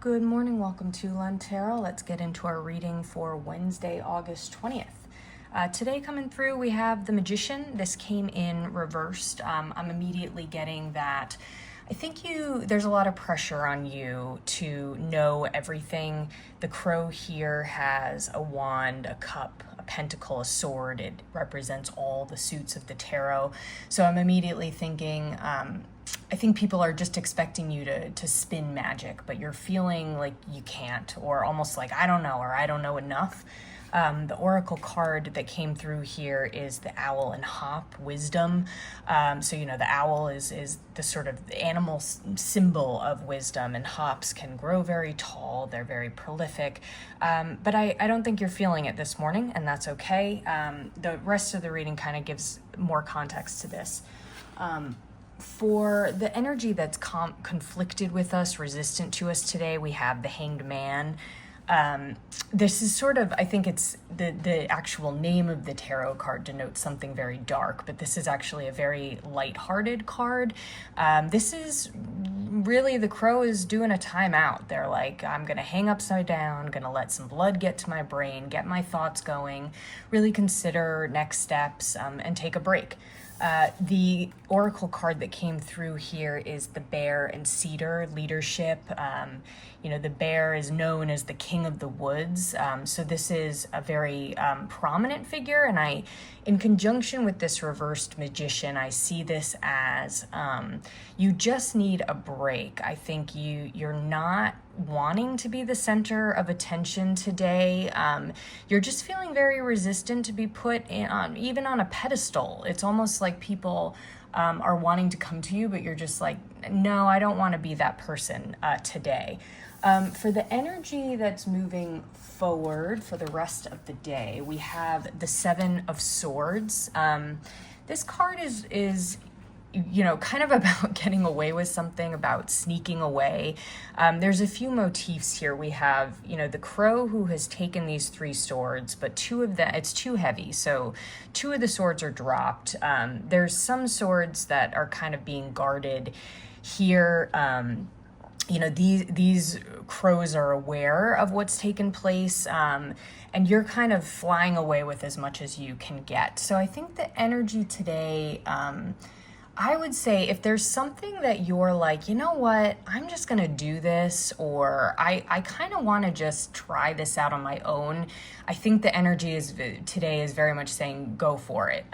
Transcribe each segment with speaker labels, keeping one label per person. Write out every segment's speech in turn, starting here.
Speaker 1: Good morning, welcome to Lund Tarot. Let's get into our reading for Wednesday, August 20th. Today coming through, we have the Magician. This came in reversed. I'm immediately getting that I think there's a lot of pressure on you to know everything. The crow here has a wand, a cup, a pentacle, a sword. It represents all the suits of the tarot. So I'm immediately thinking, I think people are just expecting you to spin magic, but you're feeling like you can't, or almost like, I don't know, or I don't know enough. The oracle card that came through here is the owl and hop, wisdom. So, the owl is the sort of animal symbol of wisdom, and hops can grow very tall. They're very prolific. But I don't think you're feeling it this morning, and that's okay. The rest of the reading kind of gives more context to this. For the energy that's conflicted with us, resistant to us today, we have the Hanged Man. This is sort of, I think it's the actual name of the tarot card denotes something very dark, but this is actually a very lighthearted card. This is really, the crow is doing a timeout. They're like, I'm going to hang upside down, going to let some blood get to my brain, get my thoughts going, really consider next steps, and take a break. The oracle card that came through here is the bear and cedar, leadership. The bear is known as the king of the woods. So this is a very prominent figure. And in conjunction with this reversed magician, I see this as you just need a break. I think you're not wanting to be the center of attention today. You're just feeling very resistant to be put even on a pedestal. It's almost like people are wanting to come to you, but you're just like, no, I don't want to be that person today. For the energy that's moving forward for the rest of the day, we have the Seven of Swords. This card is kind of about getting away with something, about sneaking away. There's a few motifs here. We have, the crow who has taken these three swords, but two of them, it's too heavy. So two of the swords are dropped. There's some swords that are kind of being guarded here. These crows are aware of what's taken place, and you're kind of flying away with as much as you can get. So I think the energy today, I would say if there's something that you're like, you know what, I'm just going to do this, or I kind of want to just try this out on my own, I think the energy today is very much saying, go for it.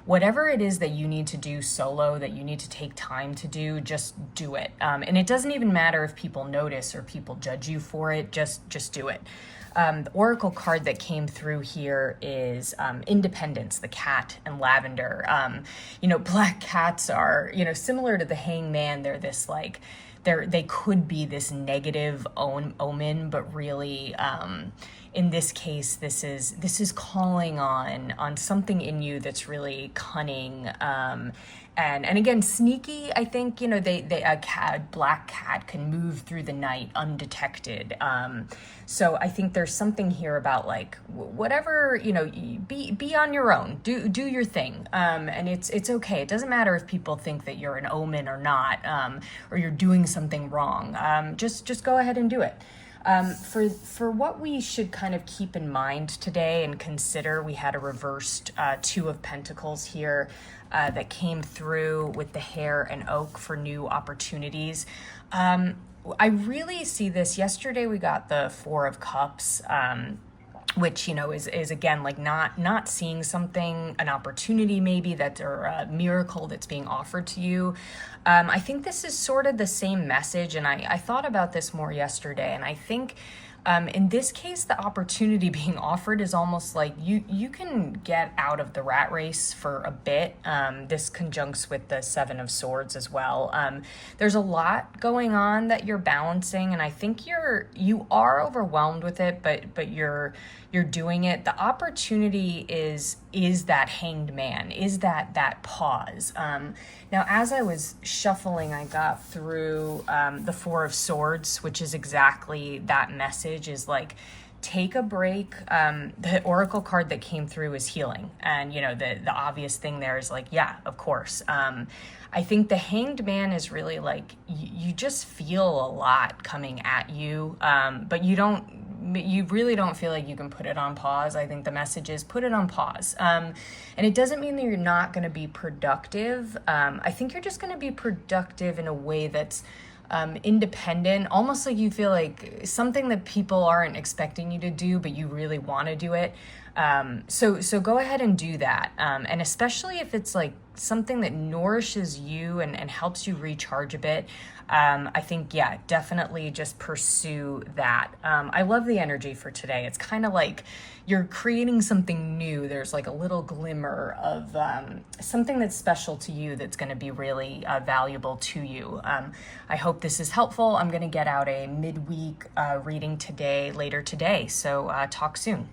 Speaker 1: Whatever it is that you need to do solo, that you need to take time to do, just do it. And it doesn't even matter if people notice or people judge you for it, just do it. The oracle card that came through here is Independence, the cat, and lavender. Black cats are, similar to the hangman. They're this they could be this negative omen, but really, in this case, this is calling on something in you that's really cunning, and again, sneaky. I think, a black cat can move through the night undetected. So I think there's something here about whatever, be on your own, do your thing. And it's okay. It doesn't matter if people think that you're an omen or not, or you're doing something wrong. Just go ahead and do it. For what we should kind of keep in mind today and consider, we had a reversed Two of Pentacles here that came through with the hare and oak for new opportunities. I really see this. Yesterday we got the Four of Cups, which, is again, not seeing something, an opportunity maybe or a miracle that's being offered to you. I think this is sort of the same message, and I thought about this more yesterday, and I think in this case, the opportunity being offered is almost like you can get out of the rat race for a bit. This conjuncts with the Seven of Swords as well. There's a lot going on that you're balancing, and I think you are overwhelmed with it, but you're doing it. The opportunity is that hanged man, is that pause. Now, as I was shuffling, I got through the Four of Swords, which is exactly that message, is take a break. The oracle card that came through is healing, and the obvious thing there is like, yeah, of course. I think the Hanged Man is really like you just feel a lot coming at you, but you really don't feel like you can put it on pause. I think the message is put it on pause. And it doesn't mean that you're not going to be productive. I think you're just going to be productive in a way that's independent, almost like you feel like something that people aren't expecting you to do, but you really want to do it. So go ahead and do that. And especially if it's like something that nourishes you and helps you recharge a bit. I think, yeah, definitely just pursue that. I love the energy for today. It's kind of like you're creating something new. There's like a little glimmer of something that's special to you that's going to be really valuable to you. I hope this is helpful. I'm going to get out a midweek reading later today. So talk soon.